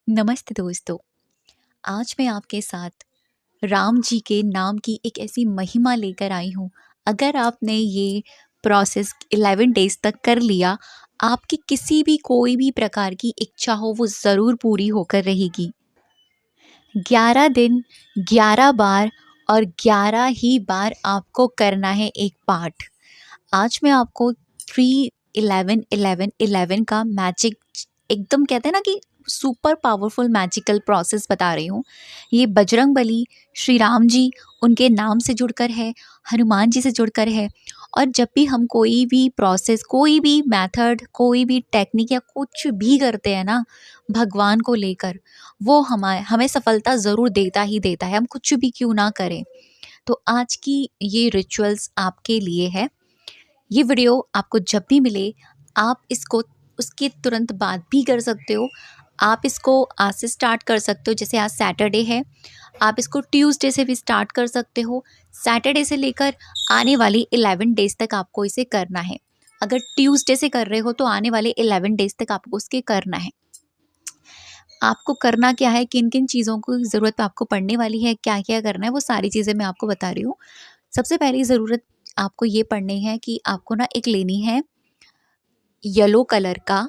नमस्ते दोस्तों। आज मैं आपके साथ राम जी के नाम की एक ऐसी महिमा लेकर आई हूँ। अगर आपने ये प्रोसेस 11 डेज़ तक कर लिया, आपकी किसी भी कोई भी प्रकार की इच्छा हो वो ज़रूर पूरी होकर रहेगी। 11 दिन, 11 बार और 11 ही बार आपको करना है एक पाठ। आज मैं आपको 3-11-11-11 का मैजिक, एकदम कहते हैं ना कि सुपर पावरफुल मैजिकल प्रोसेस बता रही हूँ। ये बजरंगबली, श्री राम जी, उनके नाम से जुड़कर है, हनुमान जी से जुड़कर है। और जब भी हम कोई भी प्रोसेस, कोई भी मेथड, कोई भी टेक्निक या कुछ भी करते हैं ना भगवान को लेकर, वो हमें सफलता ज़रूर देता ही देता है, हम कुछ भी क्यों ना करें। तो आज की ये रिचुअल्स आपके लिए है। ये वीडियो आपको जब भी मिले, आप इसको उसके तुरंत बाद भी कर सकते हो। आप इसको आज से स्टार्ट कर सकते हो, जैसे आज सैटरडे है, आप इसको ट्यूसडे से भी स्टार्ट कर सकते हो। सैटरडे से लेकर आने वाली 11 डेज़ तक आपको इसे करना है। अगर ट्यूसडे से कर रहे हो तो आने वाले 11 डेज़ तक आपको उसके करना है। आपको करना क्या है, किन-किन चीज़ों की ज़रूरत आपको पड़ने वाली है, क्या-क्या करना है, वो सारी चीज़ें मैं आपको बता रही हूँ। सबसे पहली ज़रूरत आपको ये पड़नी है कि आपको ना एक लेनी है येलो कलर का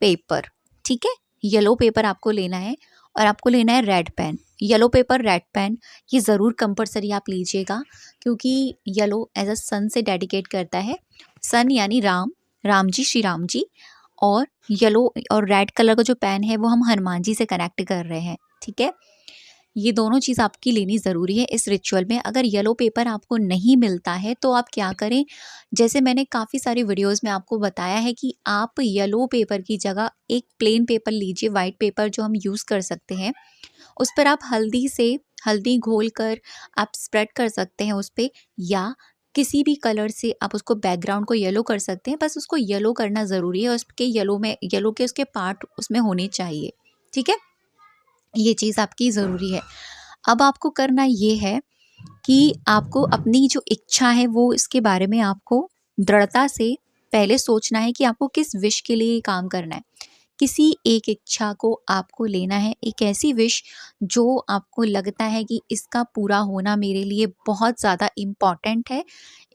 पेपर। ठीक है? येलो पेपर आपको लेना है और आपको लेना है red pen. Yellow paper, red pen, ये ज़रूर कंपल्सरी आप लीजिएगा, क्योंकि येलो एज अ सन से डेडिकेट करता है। सन यानी राम, राम जी, श्री राम जी। और येलो और रेड कलर का जो पेन है वो हम हनुमान जी से कनेक्ट कर रहे हैं। ठीक है? ये दोनों चीज़ आपकी लेनी ज़रूरी है इस रिचुअल में। अगर येलो पेपर आपको नहीं मिलता है तो आप क्या करें, जैसे मैंने काफ़ी सारी वीडियोस में आपको बताया है कि आप येलो पेपर की जगह एक प्लेन पेपर लीजिए, वाइट पेपर जो हम यूज़ कर सकते हैं। उस पर आप हल्दी घोल कर आप स्प्रेड कर सकते हैं उस पे, या किसी भी कलर से आप उसको बैकग्राउंड को येलो कर सकते हैं। बस उसको येलो करना ज़रूरी है, उसके येलो के उसके पार्ट उसमें होने चाहिए। ठीक है? ये चीज़ आपकी ज़रूरी है। अब आपको करना ये है कि आपको अपनी जो इच्छा है वो इसके बारे में आपको दृढ़ता से पहले सोचना है कि आपको किस विश के लिए ये काम करना है। किसी एक इच्छा को आपको लेना है, एक ऐसी विश जो आपको लगता है कि इसका पूरा होना मेरे लिए बहुत ज़्यादा इम्पॉर्टेंट है।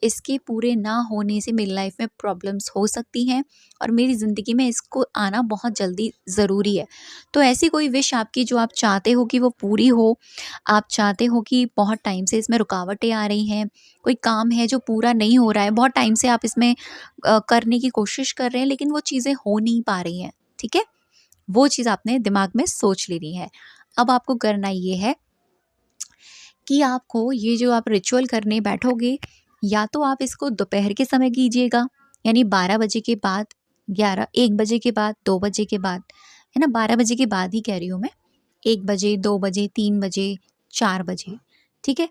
इसके पूरे ना होने से मेरी लाइफ में प्रॉब्लम्स हो सकती हैं और मेरी ज़िंदगी में इसको आना बहुत जल्दी ज़रूरी है। तो ऐसी कोई विश आपकी जो आप चाहते हो कि वो पूरी हो, आप चाहते हो कि बहुत टाइम से इसमें रुकावटें आ रही हैं, कोई काम है जो पूरा नहीं हो रहा है, बहुत टाइम से आप इसमें करने की कोशिश कर रहे हैं लेकिन वो चीज़ें हो नहीं पा रही हैं। ठीक है? वो चीज़ आपने दिमाग में सोच लेनी है। अब आपको करना ये है कि आपको ये जो आप रिचुअल करने बैठोगे, या तो आप इसको दोपहर के समय कीजिएगा, यानी 12 बजे के बाद, 1 बजे के बाद, 2 बजे के बाद, है ना? 12 बजे के बाद ही कह रही हूँ मैं। 1 बजे, 2 बजे, 3 बजे, 4 बजे, ठीक है?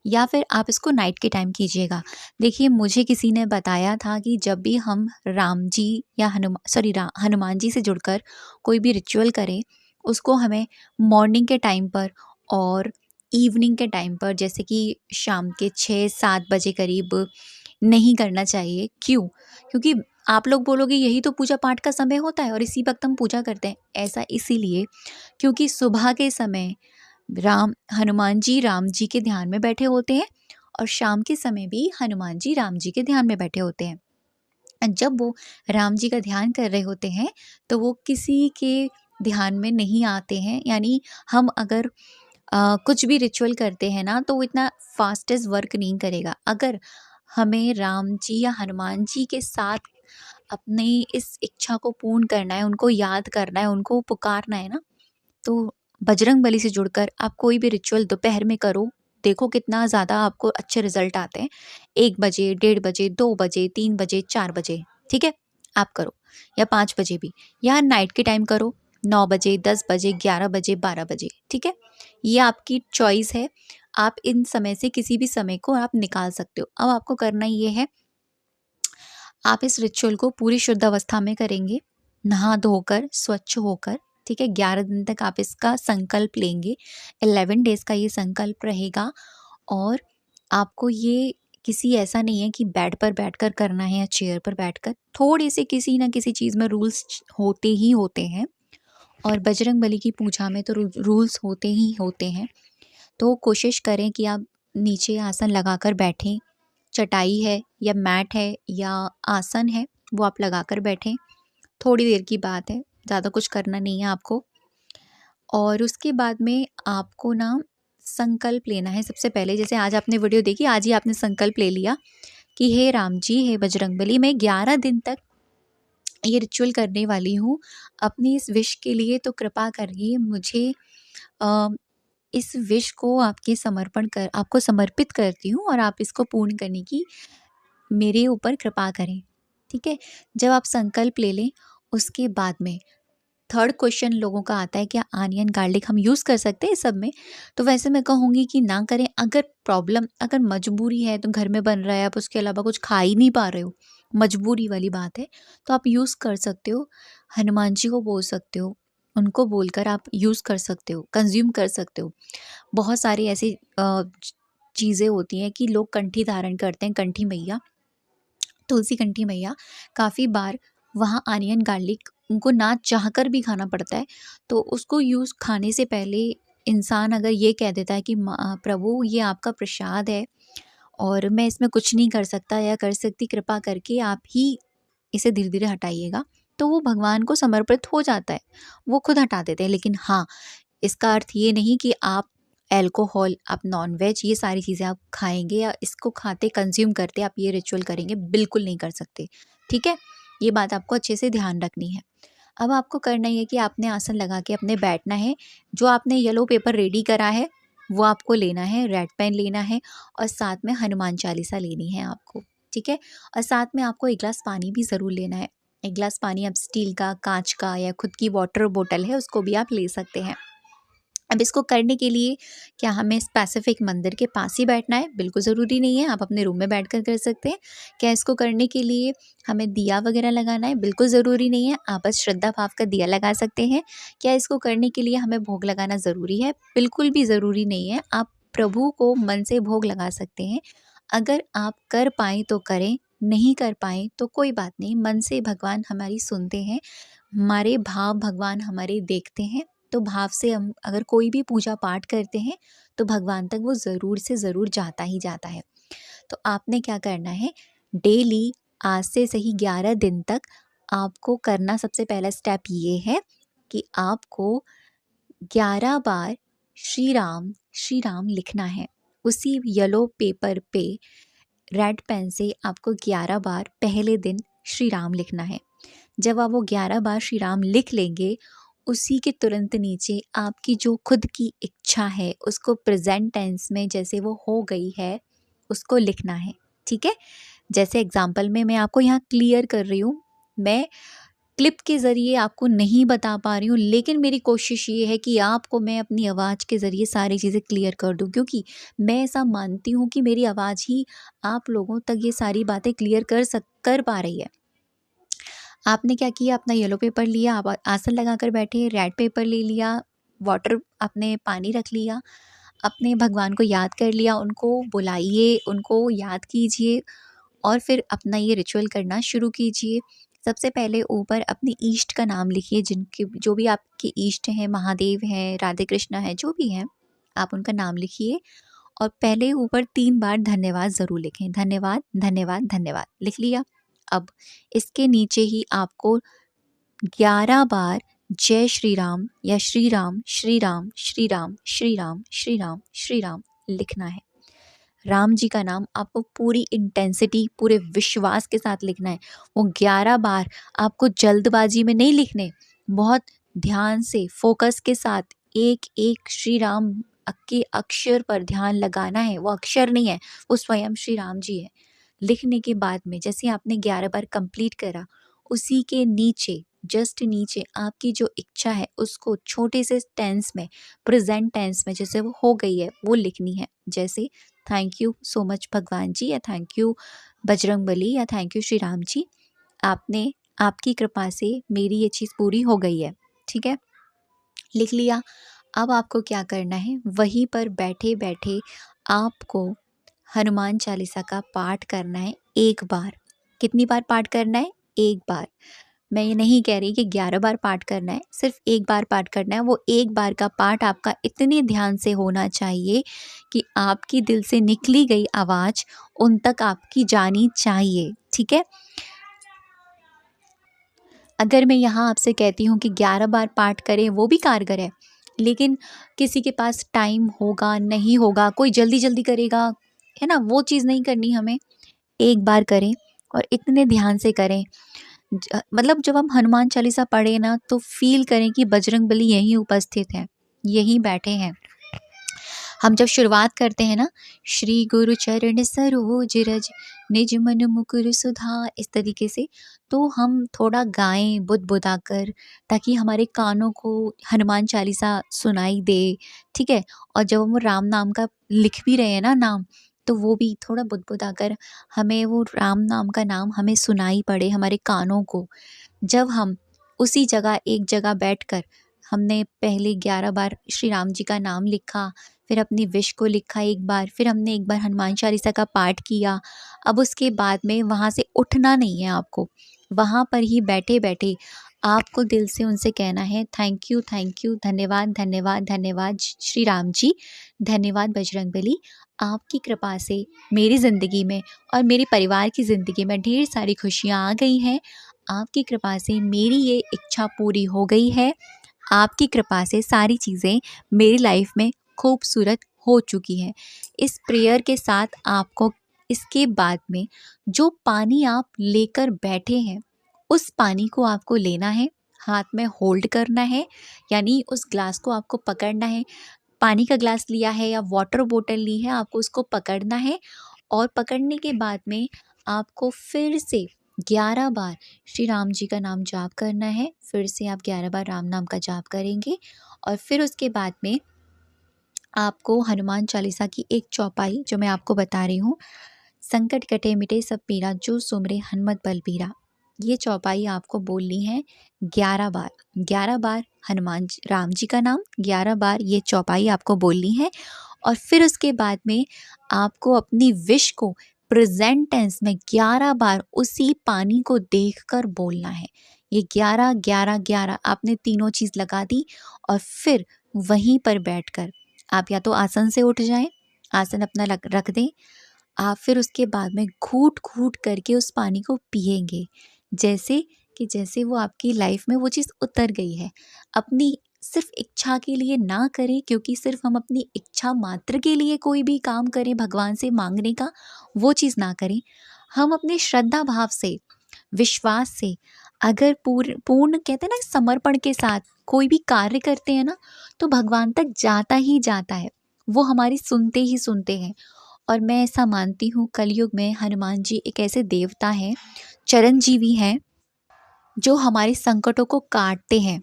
या फिर आप इसको नाइट के टाइम कीजिएगा। देखिए, मुझे किसी ने बताया था कि जब भी हम राम जी या हनुमान जी से जुड़कर कोई भी रिचुअल करें, उसको हमें मॉर्निंग के टाइम पर और इवनिंग के टाइम पर, जैसे कि शाम के 6-7 बजे करीब नहीं करना चाहिए। क्यों? क्योंकि आप लोग बोलोगे यही तो पूजा पाठ का समय होता है और इसी वक़्त हम पूजा करते हैं। ऐसा इसीलिए क्योंकि सुबह के समय हनुमान जी राम जी के ध्यान में बैठे होते हैं और शाम के समय भी हनुमान जी राम जी के ध्यान में बैठे होते हैं। जब वो राम जी का ध्यान कर रहे होते हैं तो वो किसी के ध्यान में नहीं आते हैं। यानी हम अगर कुछ भी रिचुअल करते हैं ना तो वो इतना फास्टेस्ट वर्क नहीं करेगा। अगर हमें राम जी या हनुमान जी के साथ अपनी इस इच्छा को पूर्ण करना है, उनको याद करना है, उनको पुकारना है ना, तो बजरंगबली से जुड़कर आप कोई भी रिचुअल दोपहर में करो, देखो कितना ज़्यादा आपको अच्छे रिज़ल्ट आते हैं। 1 बजे, 1:30 बजे, 2 बजे, 3 बजे, 4 बजे, ठीक है? आप करो, या 5 बजे भी, या नाइट के टाइम करो, 9 बजे, 10 बजे, 11 बजे, 12 बजे, ठीक है? ये आपकी चॉइस है, आप इन समय से किसी भी समय को आप निकाल सकते हो। अब आपको करना ये है, आप इस रिचुअल को पूरी शुद्ध अवस्था में करेंगे, नहा धोकर, स्वच्छ होकर, ठीक है? 11 दिन तक आप इसका संकल्प लेंगे, 11 डेज़ का ये संकल्प रहेगा। और आपको ये किसी ऐसा नहीं है कि बेड पर बैठकर करना है या चेयर पर बैठकर, थोड़े से किसी न किसी चीज़ में रूल्स होते ही होते हैं। और बजरंगबली की पूजा में तो रूल्स होते ही होते हैं। तो कोशिश करें कि आप नीचे आसन लगाकर बैठें। चटाई है या मैट है या आसन है, वो आप लगाकर बैठें। थोड़ी देर की बात है, ज़्यादा कुछ करना नहीं है आपको। और उसके बाद में आपको ना संकल्प लेना है सबसे पहले। जैसे आज आपने वीडियो देखी, आज ही आपने संकल्प ले लिया कि हे राम जी, हे बजरंगबली, मैं 11 दिन तक ये रिचुअल करने वाली हूँ। अपनी इस विश के लिए तो कृपा करिए मुझे। अ, इस विश को आपको समर्पित करती हूँ और आप इसको पूर्ण करने की मेरे ऊपर कृपा करें। ठीक है? जब आप संकल्प ले लें, उसके बाद में थर्ड क्वेश्चन लोगों का आता है, क्या अनियन गार्लिक हम यूज़ कर सकते हैं इस सब में? तो वैसे मैं कहूँगी कि ना करें। अगर मजबूरी है, तो घर में बन रहा है, आप उसके अलावा कुछ खा ही नहीं पा रहे हो, मजबूरी वाली बात है, तो आप यूज़ कर सकते हो। हनुमान जी को बोल सकते हो, उनको बोलकर आप यूज़ कर सकते हो, कंज़्यूम कर सकते हो। बहुत सारी ऐसी चीज़ें होती हैं कि लोग कंठी धारण करते हैं, कंठी मैया, तुलसी कंठी मैया। काफ़ी बार वहाँ अनियन गार्लिक उनको ना चाहकर भी खाना पड़ता है। तो उसको खाने से पहले इंसान अगर ये कह देता है कि प्रभु, ये आपका प्रसाद है और मैं इसमें कुछ नहीं कर सकता या कर सकती, कृपा करके आप ही इसे धीरे-धीरे हटाइएगा, तो वो भगवान को समर्पित हो जाता है, वो खुद हटा देते हैं। लेकिन हाँ, इसका अर्थ ये नहीं कि आप अल्कोहल, आप नॉन-वेज, ये सारी चीज़ें आप खाएँगे या इसको खाते कंज़्यूम करते आप ये रिचुअल करेंगे, बिल्कुल नहीं कर सकते। ठीक है? ये बात आपको अच्छे से ध्यान रखनी है। अब आपको करना ये है कि आपने आसन लगा के अपने बैठना है। जो आपने येलो पेपर रेडी करा है, वो आपको लेना है, रेड पेन लेना है और साथ में हनुमान चालीसा लेनी है आपको। ठीक है? और साथ में आपको 1 ग्लास पानी भी ज़रूर लेना है। 1 ग्लास पानी आप स्टील का, काँच का या खुद की वाटर बॉटल है, उसको भी आप ले सकते हैं। अब इसको करने के लिए क्या हमें स्पेसिफिक मंदिर के पास ही बैठना है? बिल्कुल ज़रूरी नहीं है, आप अपने रूम में बैठकर कर सकते हैं। क्या इसको करने के लिए हमें दिया वगैरह लगाना है? बिल्कुल ज़रूरी नहीं है, आप बस श्रद्धा भाव का दिया लगा सकते हैं। क्या इसको करने के लिए हमें भोग लगाना ज़रूरी है? बिल्कुल भी ज़रूरी नहीं है, आप प्रभु को मन से भोग लगा सकते हैं। अगर आप कर पाएँ तो करें, नहीं कर पाएँ तो कोई बात नहीं, मन से भगवान हमारी सुनते हैं, हमारे भाव भगवान हमारे देखते हैं। तो भाव से हम अगर कोई भी पूजा पाठ करते हैं, तो भगवान तक वो ज़रूर से ज़रूर जाता ही जाता है। तो आपने क्या करना है, डेली आज से सही 11 दिन तक आपको करना, सबसे पहला स्टेप ये है कि आपको 11 बार श्री राम लिखना है। उसी येलो पेपर पे रेड पेन से आपको 11 बार पहले दिन श्री राम लिखना है। जब आप वो 11 बार श्री राम लिख लेंगे, उसी के तुरंत नीचे आपकी जो खुद की इच्छा है, उसको प्रेजेंट टेंस में जैसे वो हो गई है, उसको लिखना है। ठीक है? जैसे एग्जाम्पल में मैं आपको यहाँ क्लियर कर रही हूँ, मैं क्लिप के ज़रिए आपको नहीं बता पा रही हूँ, लेकिन मेरी कोशिश ये है कि आपको मैं अपनी आवाज़ के ज़रिए सारी चीज़ें क्लियर कर दूँ, क्योंकि मैं ऐसा मानती हूँ कि मेरी आवाज़ ही आप लोगों तक ये सारी बातें क्लियर कर पा रही है। आपने क्या किया, अपना येलो पेपर लिया, आप आसन लगाकर बैठे, रेड पेपर ले लिया, वाटर, आपने पानी रख लिया, अपने भगवान को याद कर लिया, उनको बुलाइए, उनको याद कीजिए और फिर अपना ये रिचुअल करना शुरू कीजिए। सबसे पहले ऊपर अपने ईष्ट का नाम लिखिए, जिनके जो भी आपके ईष्ट हैं, महादेव हैं, राधे कृष्णा हैं, जो भी हैं, आप उनका नाम लिखिए और पहले ऊपर 3 बार धन्यवाद ज़रूर लिखें। धन्यवाद, धन्यवाद, धन्यवाद लिख लिया। अब इसके नीचे ही आपको 11 बार जय श्री राम या श्री राम, श्री राम, श्री राम, श्री राम, श्री राम, श्री राम लिखना है। राम जी का नाम आपको पूरी इंटेंसिटी, पूरे विश्वास के साथ लिखना है। वो 11 बार आपको जल्दबाजी में नहीं लिखने, बहुत ध्यान से, फोकस के साथ एक-एक श्री राम के अक्षर पर ध्यान लगाना है। वो अक्षर नहीं है, वो स्वयं श्री राम जी है। लिखने के बाद में जैसे आपने 11 बार कंप्लीट करा, उसी के नीचे, जस्ट नीचे आपकी जो इच्छा है उसको छोटे से टेंस में, प्रेजेंट टेंस में जैसे वो हो गई है, वो लिखनी है। जैसे थैंक यू सो मच भगवान जी, या थैंक यू बजरंगबली, या थैंक यू श्री राम जी, आपने, आपकी कृपा से मेरी ये चीज़ पूरी हो गई है। ठीक है? लिख लिया। अब आपको क्या करना है, वहीं पर बैठे बैठे आपको हनुमान चालीसा का पाठ करना है 1 बार। कितनी बार पाठ करना है? 1 बार। मैं ये नहीं कह रही कि 11 बार पाठ करना है, सिर्फ एक बार पाठ करना है। वो एक बार का पाठ आपका इतने ध्यान से होना चाहिए कि आपकी दिल से निकली गई आवाज़ उन तक आपकी जानी चाहिए, ठीक है। अगर मैं यहाँ आपसे कहती हूँ कि 11 बार पाठ करें, वो भी कारगर है, लेकिन किसी के पास टाइम होगा नहीं होगा, कोई जल्दी जल्दी करेगा, है ना, वो चीज़ नहीं करनी हमें। एक बार करें और इतने ध्यान से करें, मतलब जब हम हनुमान चालीसा पढ़े ना तो फील करें कि बजरंगबली यहीं उपस्थित है, यहीं बैठे हैं। हम जब शुरुआत करते हैं ना, श्री गुरु चरण सरोज रज निज मन मुकुर सुधा, इस तरीके से, तो हम थोड़ा गाएं बुदबुदा कर, ताकि हमारे कानों को हनुमान चालीसा सुनाई दे, ठीक है। और जब हम राम नाम का लिख भी रहे हैं ना नाम, तो वो भी थोड़ा बुदबुदा कर हमें वो राम नाम का नाम हमें सुनाई पड़े हमारे कानों को। जब हम उसी जगह एक जगह बैठकर हमने पहले 11 बार श्री राम जी का नाम लिखा, फिर अपनी विश को लिखा एक बार, फिर हमने एक बार हनुमान चालीसा का पाठ किया। अब उसके बाद में वहाँ से उठना नहीं है आपको, वहाँ पर ही बैठे-बैठे आपको दिल से उनसे कहना है थैंक यू, धन्यवाद, धन्यवाद, धन्यवाद श्री राम जी, धन्यवाद बजरंगबली। आपकी कृपा से मेरी ज़िंदगी में और मेरे परिवार की ज़िंदगी में ढेर सारी खुशियाँ आ गई हैं। आपकी कृपा से मेरी ये इच्छा पूरी हो गई है। आपकी कृपा से सारी चीज़ें मेरी लाइफ में खूबसूरत हो चुकी हैं। इस प्रेयर के साथ आपको इसके बाद में जो पानी आप लेकर बैठे हैं, उस पानी को आपको लेना है, हाथ में होल्ड करना है, यानी उस ग्लास को आपको पकड़ना है। पानी का ग्लास लिया है या वाटर बोतल ली है, आपको उसको पकड़ना है और पकड़ने के बाद में आपको फिर से 11 बार श्री राम जी का नाम जाप करना है। फिर से आप 11 बार राम नाम का जाप करेंगे और फिर उसके बाद में आपको हनुमान चालीसा की एक चौपाई जो मैं आपको बता रही हूँ, संकट कटे मिटे सब पीरा जो सुमरे हनुमत बलबीरा, ये चौपाई आपको बोलनी है 11 बार। 11 बार राम जी का नाम, 11 बार ये चौपाई आपको बोलनी है। और फिर उसके बाद में आपको अपनी विश को प्रेजेंट टेंस में 11 बार उसी पानी को देखकर बोलना है। ये 11 11 11 आपने तीनों चीज़ लगा दी और फिर वहीं पर बैठकर आप या तो आसन से उठ जाएं, आसन अपना रख दें। आप फिर उसके बाद में घूट-घूट करके उस पानी को पिएँगे, जैसे वो आपकी लाइफ में वो चीज़ उतर गई है। अपनी सिर्फ़ इच्छा के लिए ना करें, क्योंकि सिर्फ़ हम अपनी इच्छा मात्र के लिए कोई भी काम करें भगवान से माँगने का, वो चीज़ ना करें। हम अपने श्रद्धा भाव से, विश्वास से, अगर पूर्ण कहते हैं ना समर्पण के साथ कोई भी कार्य करते हैं ना, तो भगवान तक जाता ही जाता है। वो हमारी सुनते ही सुनते हैं। और मैं ऐसा मानती हूँ कलयुग में हनुमान जी एक ऐसे देवता हैं, चिरंजीवी हैं, जो हमारे संकटों को काटते हैं,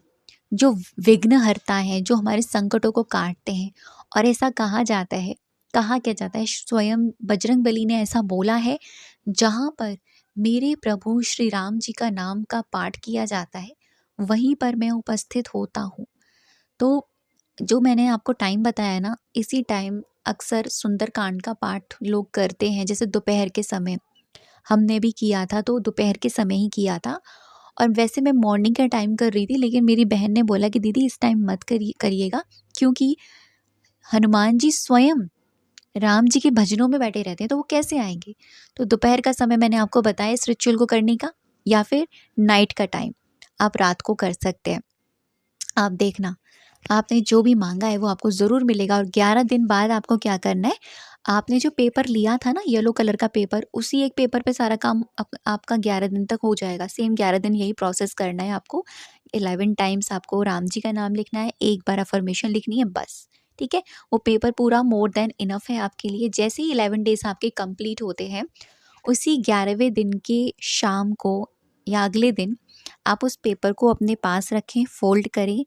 जो विघ्नहर्ता हैं, जो हमारे संकटों को काटते हैं। और ऐसा कहा क्या जाता है, स्वयं बजरंगबली ने ऐसा बोला है, जहाँ पर मेरे प्रभु श्री राम जी का नाम का पाठ किया जाता है, वहीं पर मैं उपस्थित होता हूँ। तो जो मैंने आपको टाइम बताया ना, इसी टाइम अक्सर सुंदरकांड का पाठ लोग करते हैं, जैसे दोपहर के समय हमने भी किया था, तो दोपहर के समय ही किया था। और वैसे मैं मॉर्निंग का टाइम कर रही थी, लेकिन मेरी बहन ने बोला कि दीदी इस टाइम मत करिएगा, क्योंकि हनुमान जी स्वयं राम जी के भजनों में बैठे रहते हैं, तो वो कैसे आएंगे। तो दोपहर का समय मैंने आपको बताया इस रिचुअल को करने का, या फिर नाइट का टाइम आप रात को कर सकते हैं। आप देखना, आपने जो भी मांगा है वो आपको ज़रूर मिलेगा। और 11 दिन बाद आपको क्या करना है, आपने जो पेपर लिया था ना येलो कलर का पेपर, उसी एक पेपर पे सारा काम आपका 11 दिन तक हो जाएगा। सेम 11 दिन यही प्रोसेस करना है आपको। 11 टाइम्स आपको राम जी का नाम लिखना है, एक बार अफर्मेशन लिखनी है, बस, ठीक है। वो पेपर पूरा मोर देन इनफ है आपके लिए। जैसे ही 11 डेज़ आपके कंप्लीट होते हैं, उसी 11वें दिन के शाम को या अगले दिन आप उस पेपर को अपने पास रखें, फ़ोल्ड करें।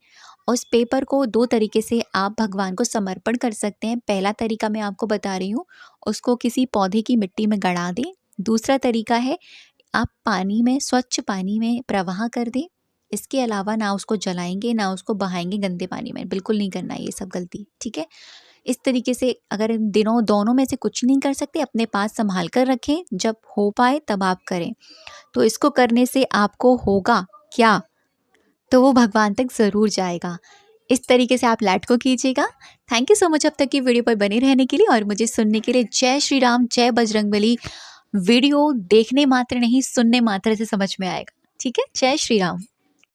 उस पेपर को 2 तरीके से आप भगवान को समर्पण कर सकते हैं। पहला तरीका मैं आपको बता रही हूँ, उसको किसी पौधे की मिट्टी में गड़ा दें। दूसरा तरीका है, आप पानी में, स्वच्छ पानी में प्रवाह कर दें। इसके अलावा ना उसको जलाएँगे, ना उसको बहाएँगे गंदे पानी में, बिल्कुल नहीं करना है ये सब गलती, ठीक है। इस तरीके से अगर इन दिनों दोनों में से कुछ नहीं कर सकते, अपने पास सँभाल कर रखें, जब हो पाए तब आप करें। तो इसको करने से आपको होगा क्या, तो वो भगवान तक ज़रूर जाएगा। इस तरीके से आप लैट को कीजिएगा। थैंक यू सो मच अब तक की वीडियो पर बने रहने के लिए और मुझे सुनने के लिए। जय श्री राम, जय बजरंगबली। वीडियो देखने मात्र नहीं, सुनने मात्र से समझ में आएगा। ठीक है, जय श्री राम।